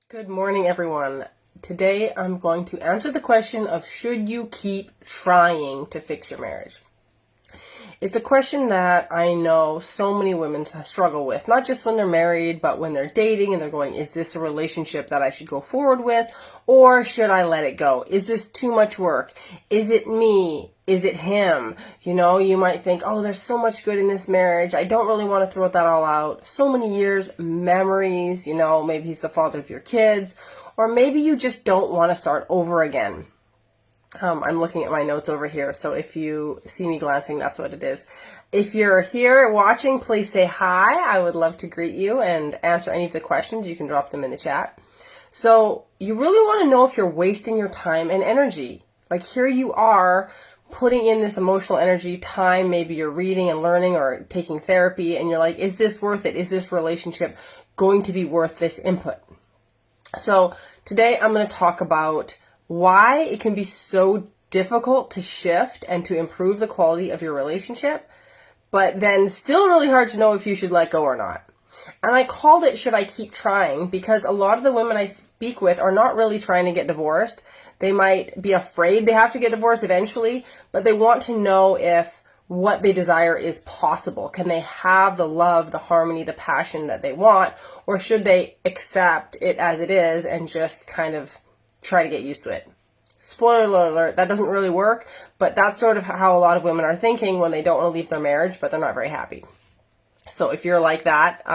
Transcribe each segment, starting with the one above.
Good morning, everyone. Today I'm going to answer the question of should you keep trying to fix your marriage? It's a question that I know so many women struggle with, not just when they're married, but when they're dating and they're going, is this a relationship that I should go forward with, or should I let it go? Is this too much work? Is it me? Is it him? You might think, oh, there's so much good in this marriage. I don't really want to throw that all out. So many years, memories, maybe he's the father of your kids, or maybe you just don't want to start over again. I'm looking at my notes over here, so if you see me glancing, that's what it is. If you're here watching, please say hi. I would love to greet you and answer any of the questions. You can drop them in the chat. So you really want to know if you're wasting your time and energy. Like here you are putting in this emotional energy, time, maybe you're reading and learning or taking therapy, and you're like, is this worth it? Is this relationship going to be worth this input? So today I'm going to talk about why it can be so difficult to shift and to improve the quality of your relationship, but then still really hard to know if you should let go or not. And I called it, should I keep trying? Because a lot of the women I speak with are not really trying to get divorced. They might be afraid they have to get divorced eventually, but they want to know if what they desire is possible. Can they have the love, the harmony, the passion that they want, or should they accept it as it is and just kind of try to get used to it? Spoiler alert, that doesn't really work, but that's sort of how a lot of women are thinking when they don't want to leave their marriage, but they're not very happy. So if you're like that,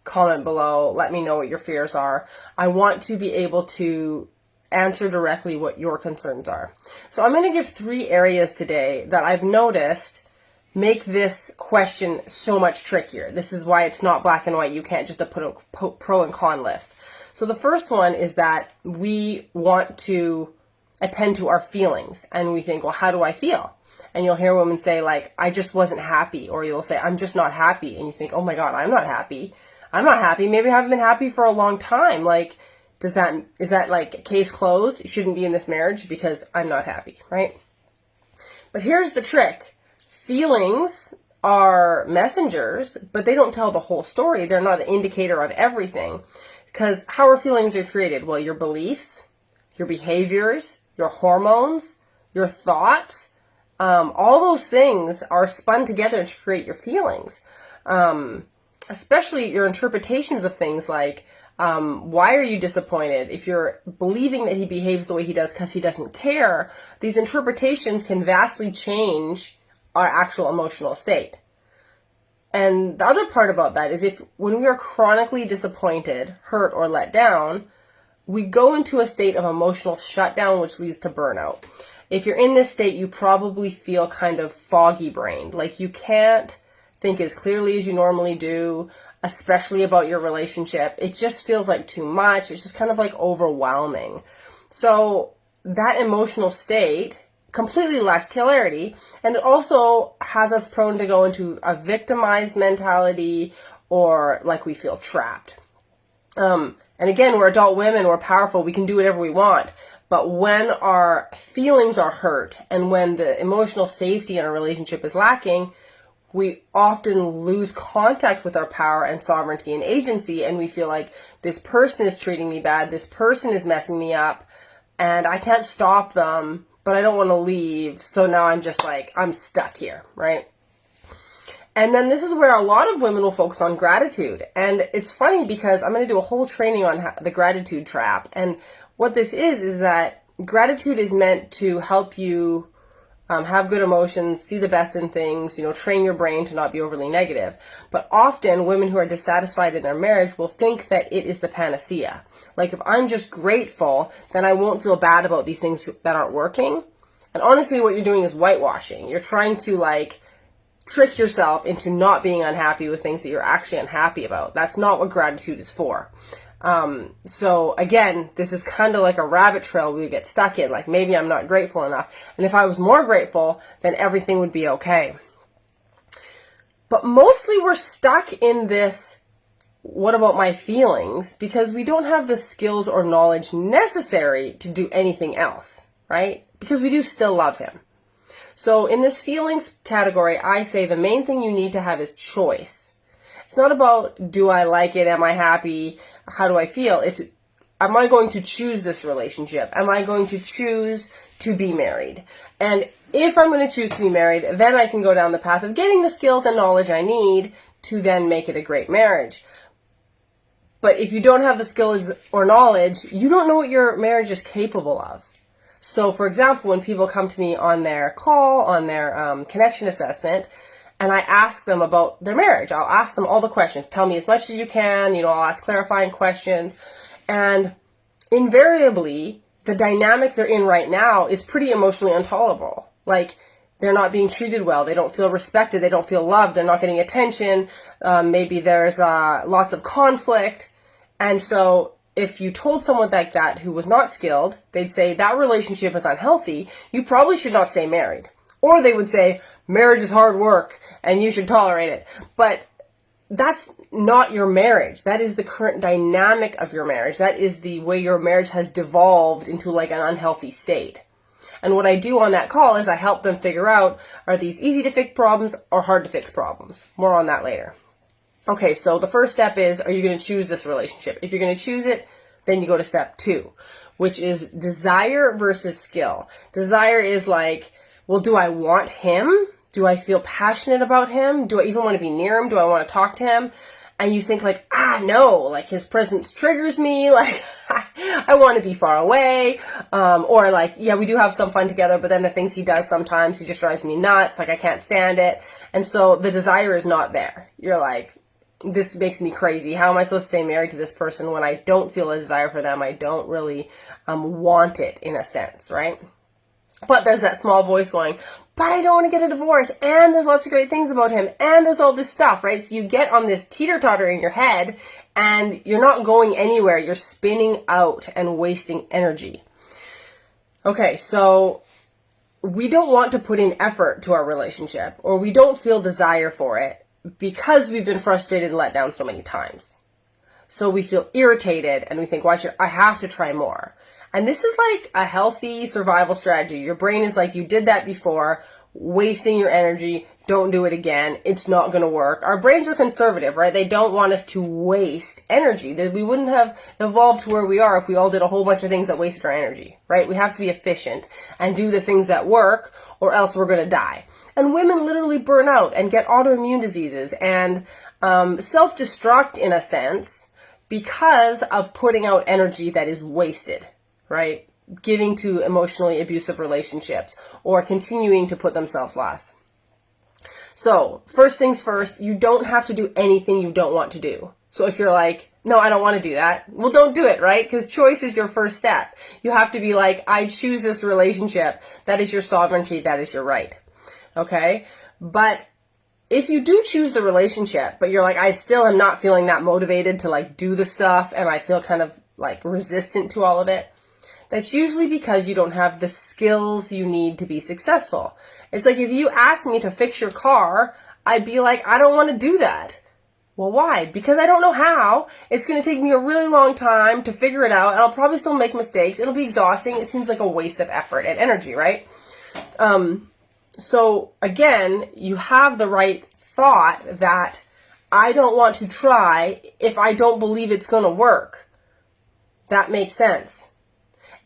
comment below, let me know what your fears are. I want to be able to answer directly what your concerns are. So I'm going to give 3 areas today that I've noticed make this question so much trickier. This is why it's not black and white. You can't just put a pro and con list. So the first one is that we want to attend to our feelings and we think, well, how do I feel? And you'll hear women say like, I just wasn't happy, or you'll say, I'm just not happy. And you think, oh my God, I'm not happy. I'm not happy. Maybe I haven't been happy for a long time. Like, is that like case closed? You shouldn't be in this marriage because I'm not happy, right? But here's the trick. Feelings are messengers, but they don't tell the whole story. They're not an indicator of everything. Because how are feelings are created? Well, your beliefs, your behaviors, your hormones, your thoughts, all those things are spun together to create your feelings. Especially your interpretations of things like, why are you disappointed? If you're believing that he behaves the way he does because he doesn't care, these interpretations can vastly change our actual emotional state. And the other part about that is when we are chronically disappointed, hurt, or let down, we go into a state of emotional shutdown, which leads to burnout. If you're in this state, you probably feel kind of foggy-brained, like you can't think as clearly as you normally do, especially about your relationship. It just feels like too much. It's just kind of like overwhelming. So that emotional state completely lacks clarity, and it also has us prone to go into a victimized mentality, or like we feel trapped. And again, we're adult women, we're powerful, we can do whatever we want. But when our feelings are hurt and when the emotional safety in our relationship is lacking, we often lose contact with our power and sovereignty and agency, and we feel like this person is treating me bad, this person is messing me up, and I can't stop them, but I don't want to leave, so now I'm just like, I'm stuck here, right? And then this is where a lot of women will focus on gratitude. And it's funny because I'm going to do a whole training on the gratitude trap. And what this is that gratitude is meant to help you have good emotions, see the best in things, train your brain to not be overly negative. But often women who are dissatisfied in their marriage will think that it is the panacea. Like if I'm just grateful, then I won't feel bad about these things that aren't working. And honestly, what you're doing is whitewashing. You're trying to trick yourself into not being unhappy with things that you're actually unhappy about. That's not what gratitude is for. So again, this is kind of like a rabbit trail we get stuck in. Like maybe I'm not grateful enough. And if I was more grateful, then everything would be okay. But mostly we're stuck in this, what about my feelings? Because we don't have the skills or knowledge necessary to do anything else, right? Because we do still love him. So in this feelings category, I say the main thing you need to have is choice. It's not about, do I like it? Am I happy? How do I feel? It's, am I going to choose this relationship? Am I going to choose to be married? And if I'm going to choose to be married, then I can go down the path of getting the skills and knowledge I need to then make it a great marriage. But if you don't have the skills or knowledge, you don't know what your marriage is capable of. So, for example, when people come to me on their call, on their connection assessment, and I ask them about their marriage, I'll ask them all the questions. Tell me as much as you can. I'll ask clarifying questions. And invariably, the dynamic they're in right now is pretty emotionally intolerable. Like, they're not being treated well. They don't feel respected. They don't feel loved. They're not getting attention. Maybe there's lots of conflict. And so if you told someone like that who was not skilled, they'd say that relationship is unhealthy. You probably should not stay married. Or they would say marriage is hard work and you should tolerate it. But that's not your marriage. That is the current dynamic of your marriage. That is the way your marriage has devolved into like an unhealthy state. And what I do on that call is I help them figure out, are these easy to fix problems or hard to fix problems? More on that later. Okay, so the first step is, are you going to choose this relationship? If you're going to choose it, then you go to step 2, which is desire versus skill. Desire is like, well, do I want him? Do I feel passionate about him? Do I even want to be near him? Do I want to talk to him? And you think like, no, like his presence triggers me. Like, I want to be far away. Or like, yeah, we do have some fun together, but then the things he does sometimes, he just drives me nuts. Like, I can't stand it. And so the desire is not there. You're like, this makes me crazy. How am I supposed to stay married to this person when I don't feel a desire for them? I don't really want it in a sense, right? But there's that small voice going, but I don't want to get a divorce, and there's lots of great things about him, and there's all this stuff, right? So you get on this teeter-totter in your head, and you're not going anywhere. You're spinning out and wasting energy. Okay, so we don't want to put in effort to our relationship, or we don't feel desire for it because we've been frustrated and let down so many times. So we feel irritated, and we think, why should I have to try more? And this is like a healthy survival strategy. Your brain is like, you did that before, wasting your energy, don't do it again, it's not going to work. Our brains are conservative, right? They don't want us to waste energy. We wouldn't have evolved to where we are if we all did a whole bunch of things that wasted our energy, right? We have to be efficient and do the things that work, or else we're going to die. And women literally burn out and get autoimmune diseases and self-destruct in a sense because of putting out energy that is wasted. Right? Giving to emotionally abusive relationships or continuing to put themselves last. So, first things first, you don't have to do anything you don't want to do. So if you're like, no, I don't want to do that, well, don't do it, right? Because choice is your first step. You have to be like, I choose this relationship. That is your sovereignty. That is your right. Okay? But if you do choose the relationship, but you're like, I still am not feeling that motivated to like do the stuff and I feel kind of like resistant to all of it, that's usually because you don't have the skills you need to be successful. It's like if you asked me to fix your car, I'd be like, I don't want to do that. Well, why? Because I don't know how. It's going to take me a really long time to figure it out, and I'll probably still make mistakes. It'll be exhausting. It seems like a waste of effort and energy, right? So, again, you have the right thought that I don't want to try if I don't believe it's going to work. That makes sense.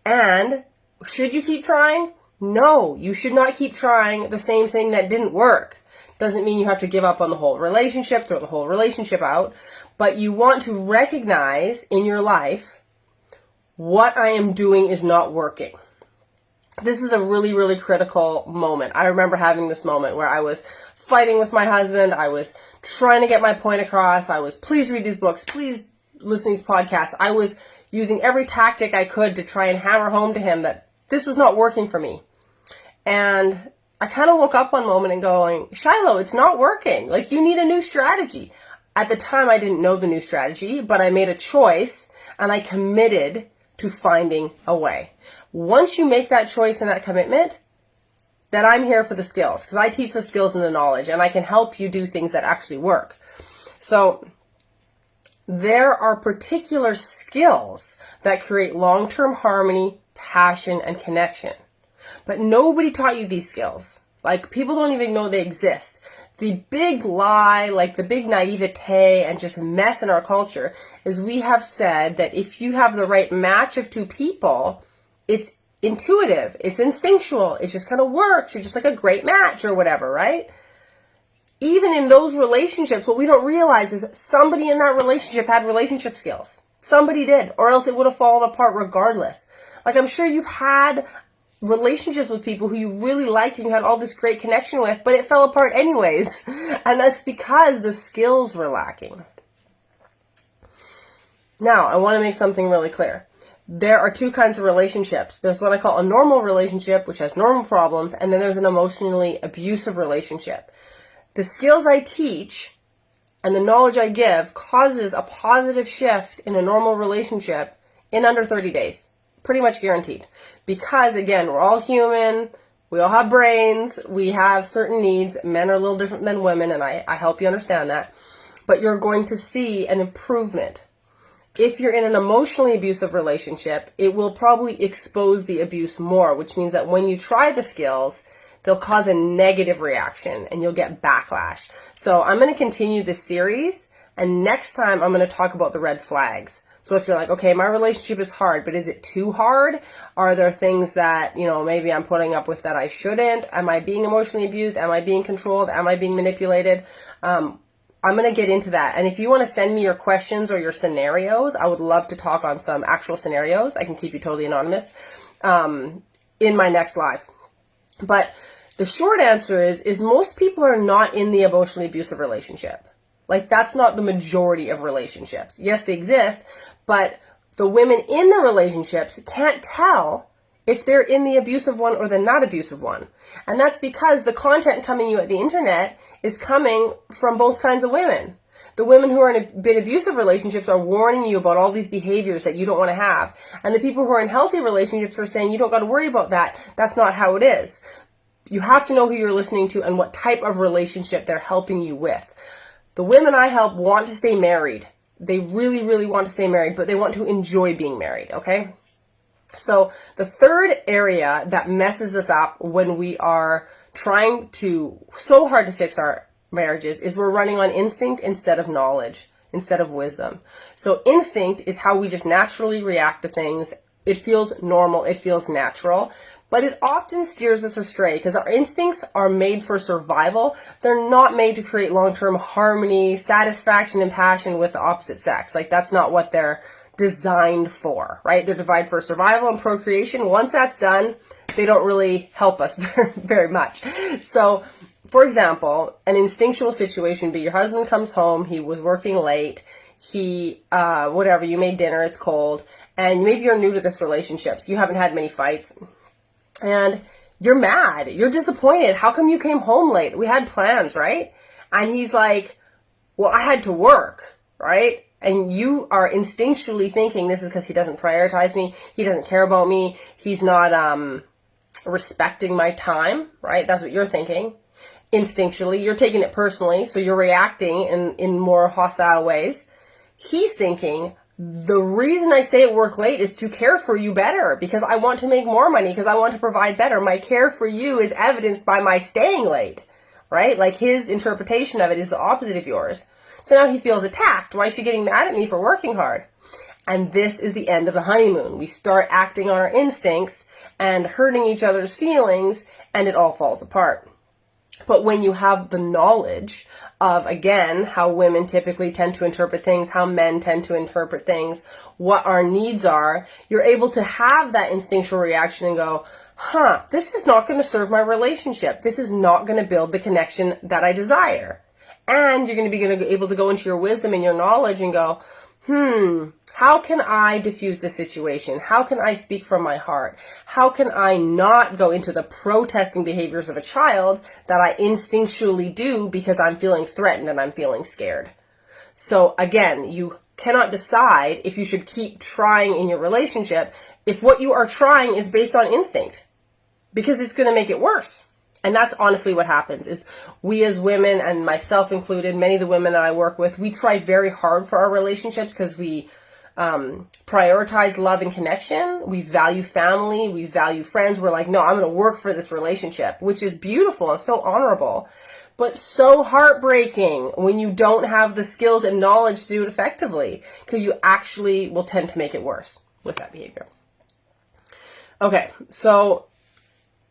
And should you keep trying? No, you should not keep trying the same thing that didn't work. Doesn't mean you have to give up on the whole relationship, throw the whole relationship out, but you want to recognize in your life what I am doing is not working. This is a really, really critical moment. I remember having this moment where I was fighting with my husband. I was trying to get my point across. I was, please read these books. Please listen to these podcasts. I was using every tactic I could to try and hammer home to him that this was not working for me. And I kind of woke up one moment and going, Shiloh, it's not working. Like, you need a new strategy. At the time, I didn't know the new strategy, but I made a choice and I committed to finding a way. Once you make that choice and that commitment, then I'm here for the skills, because I teach the skills and the knowledge, and I can help you do things that actually work. So there are particular skills that create long-term harmony, passion, and connection. But nobody taught you these skills. Like, people don't even know they exist. The big lie, like the big naivete and just mess in our culture, is we have said that if you have the right match of two people, it's intuitive, it's instinctual, it just kind of works, you're just like a great match or whatever, right? Even in those relationships, what we don't realize is somebody in that relationship had relationship skills. Somebody did, or else it would have fallen apart regardless. Like, I'm sure you've had relationships with people who you really liked and you had all this great connection with, but it fell apart anyways. And that's because the skills were lacking. Now, I want to make something really clear. There are two kinds of relationships. There's what I call a normal relationship, which has normal problems, and then there's an emotionally abusive relationship. The skills I teach and the knowledge I give causes a positive shift in a normal relationship in under 30 days. Pretty much guaranteed. Because, again, we're all human, we all have brains, we have certain needs. Men are a little different than women, and I help you understand that. But you're going to see an improvement. If you're in an emotionally abusive relationship, it will probably expose the abuse more, which means that when you try the skills, they'll cause a negative reaction and you'll get backlash. So I'm going to continue this series, and next time I'm going to talk about the red flags. So if you're like, okay, my relationship is hard, but is it too hard? Are there things that, maybe I'm putting up with that I shouldn't? Am I being emotionally abused? Am I being controlled? Am I being manipulated? I'm going to get into that. And if you want to send me your questions or your scenarios, I would love to talk on some actual scenarios. I can keep you totally anonymous in my next live. But the short answer is most people are not in the emotionally abusive relationship. Like, that's not the majority of relationships. Yes, they exist, but the women in the relationships can't tell if they're in the abusive one or the not abusive one. And that's because the content coming you at the internet is coming from both kinds of women. The women who are in a bit abusive relationships are warning you about all these behaviors that you don't want to have. And the people who are in healthy relationships are saying, you don't got to worry about that. That's not how it is. You have to know who you're listening to and what type of relationship they're helping you with. The women I help want to stay married. They really, really want to stay married, but they want to enjoy being married, okay? So the third area that messes us up when we are trying so hard to fix our marriages is we're running on instinct instead of knowledge, instead of wisdom. So instinct is how we just naturally react to things. It feels normal. It feels natural. But it often steers us astray because our instincts are made for survival. They're not made to create long-term harmony, satisfaction, and passion with the opposite sex. Like, that's not what they're designed for, right? They're designed for survival and procreation. Once that's done, they don't really help us very much. So, for example, an instinctual situation would be your husband comes home, he was working late, you made dinner, it's cold, and maybe you're new to this relationship, so you haven't had many fights. And you're mad. You're disappointed. How come you came home late? We had plans, right? And he's like, well, I had to work, right? And you are instinctually thinking this is because he doesn't prioritize me. He doesn't care about me. He's not respecting my time, right? That's what you're thinking. Instinctually, you're taking it personally. So you're reacting in more hostile ways. He's thinking, the reason I stay at work late is to care for you better because I want to make more money, because I want to provide better. My care for you is evidenced by my staying late, right? Like, his interpretation of it is the opposite of yours. So now he feels attacked. Why is she getting mad at me for working hard? And this is the end of the honeymoon. We start acting on our instincts and hurting each other's feelings, and it all falls apart. But when you have the knowledge of, again, how women typically tend to interpret things, how men tend to interpret things, what our needs are, you're able to have that instinctual reaction and go, this is not going to serve my relationship. This is not going to build the connection that I desire. And you're going to be able to go into your wisdom and your knowledge and go, how can I diffuse the situation? How can I speak from my heart? How can I not go into the protesting behaviors of a child that I instinctually do because I'm feeling threatened and I'm feeling scared? So again, you cannot decide if you should keep trying in your relationship if what you are trying is based on instinct, because it's going to make it worse. And that's honestly what happens is we as women, and myself included, many of the women that I work with, we try very hard for our relationships because we prioritize love and connection. We value family. We value friends. We're like, no, I'm going to work for this relationship, which is beautiful and so honorable. but so heartbreaking when you don't have the skills and knowledge to do it effectively, because you actually will tend to make it worse with that behavior. Okay, so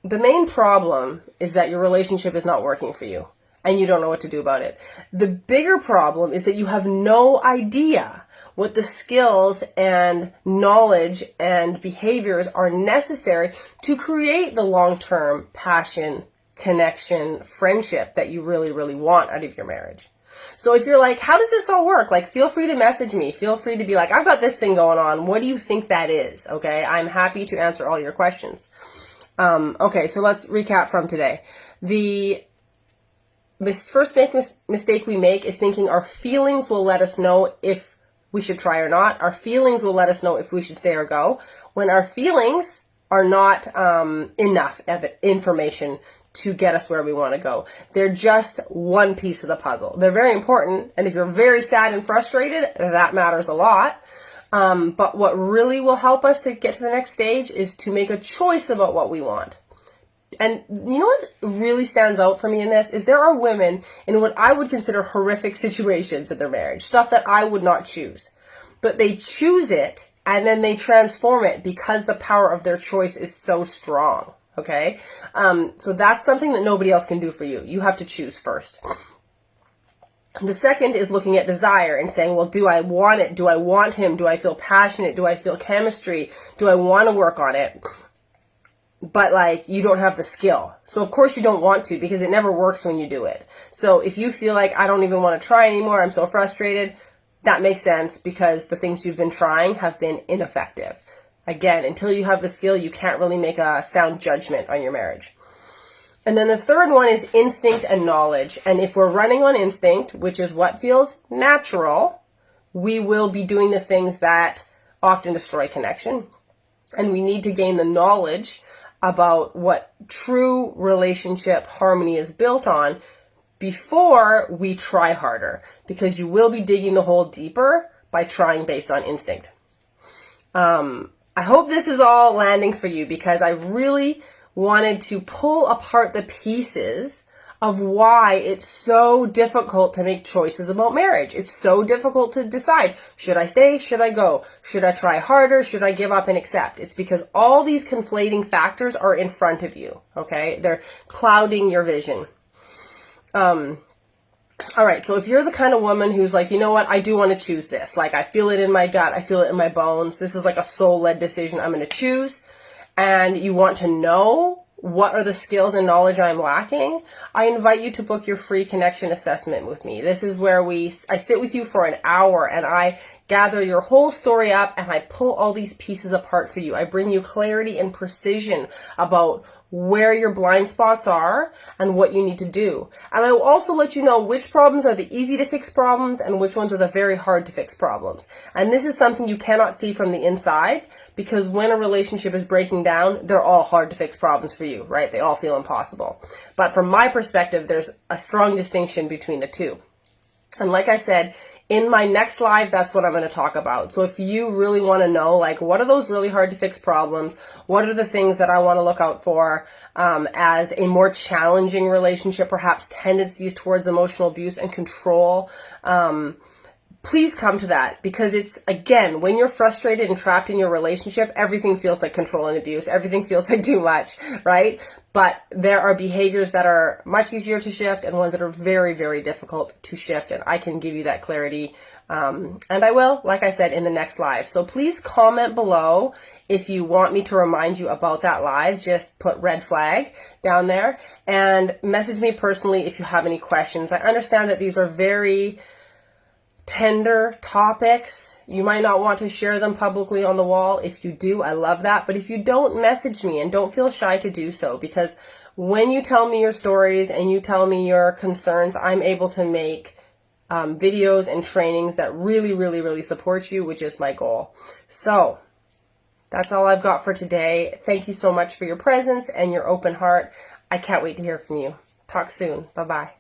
the main problem is that your relationship is not working for you and you don't know what to do about it. The bigger problem is that you have no idea what the skills and knowledge and behaviors are necessary to create the long-term passion, connection, friendship that you really, really want out of your marriage. So if you're like, how does this all work? Like, feel free to message me. Feel free to be like, I've got this thing going on. What do you think that is? Okay, I'm happy to answer all your questions. Okay, so let's recap from today. The first mistake we make is thinking our feelings will let us know if we should try or not. Our feelings will let us know if we should stay or go, when our feelings are not enough information to get us where we want to go. They're just one piece of the puzzle. They're very important, and if you're very sad and frustrated, that matters a lot. But what really will help us to get to the next stage is to make a choice about what we want. And you know what really stands out for me in this is there are women in what I would consider horrific situations in their marriage, stuff that I would not choose. But they choose it and then they transform it because the power of their choice is so strong. Okay? So that's something that nobody else can do for you. You have to choose first. The second is looking at desire and saying, well, do I want it? Do I want him? Do I feel passionate? Do I feel chemistry? Do I want to work on it? But like, you don't have the skill. So of course you don't want to, because it never works when you do it. So if you feel like, I don't even want to try anymore, I'm so frustrated, that makes sense, because the things you've been trying have been ineffective. Again, until you have the skill, you can't really make a sound judgment on your marriage. And then the third one is instinct and knowledge. And if we're running on instinct, which is what feels natural, we will be doing the things that often destroy connection. And we need to gain the knowledge about what true relationship harmony is built on before we try harder, because you will be digging the hole deeper by trying based on instinct. I hope this is all landing for you, because I really wanted to pull apart the pieces of why it's so difficult to make choices about marriage. It's so difficult to decide, should I stay? Should I go? Should I try harder? Should I give up and accept? It's because all these conflating factors are in front of you, okay? They're clouding your vision. All right, so if you're the kind of woman who's like, you know what, I do want to choose this. Like, I feel it in my gut. I feel it in my bones. This is like a soul-led decision I'm going to choose. And you want to know what are the skills and knowledge I'm lacking, I invite you to book your free connection assessment with me. This is where I sit with you for an hour and I gather your whole story up and I pull all these pieces apart for you. I bring you clarity and precision about where your blind spots are and what you need to do. And I will also let you know which problems are the easy to fix problems and which ones are the very hard to fix problems. And this is something you cannot see from the inside, because when a relationship is breaking down, they're all hard to fix problems for you, right? They all feel impossible. But from my perspective, there's a strong distinction between the two. And like I said, in my next live, that's what I'm going to talk about. So if you really want to know, like, what are those really hard to fix problems? What are the things that I want to look out for as a more challenging relationship, perhaps tendencies towards emotional abuse and control? Please come to that, because it's, again, when you're frustrated and trapped in your relationship, everything feels like control and abuse. Everything feels like too much, right? But there are behaviors that are much easier to shift and ones that are very, very difficult to shift. And I can give you that clarity. And I will, like I said, in the next live. So please comment below if you want me to remind you about that live. Just put red flag down there and message me personally if you have any questions. I understand that these are very tender topics. You might not want to share them publicly on the wall. If you do, I love that. But if you don't, message me and don't feel shy to do so, because when you tell me your stories and you tell me your concerns, I'm able to make videos and trainings that really, really, really support you, which is my goal. So that's all I've got for today. Thank you so much for your presence and your open heart. I can't wait to hear from you. Talk soon. Bye-bye.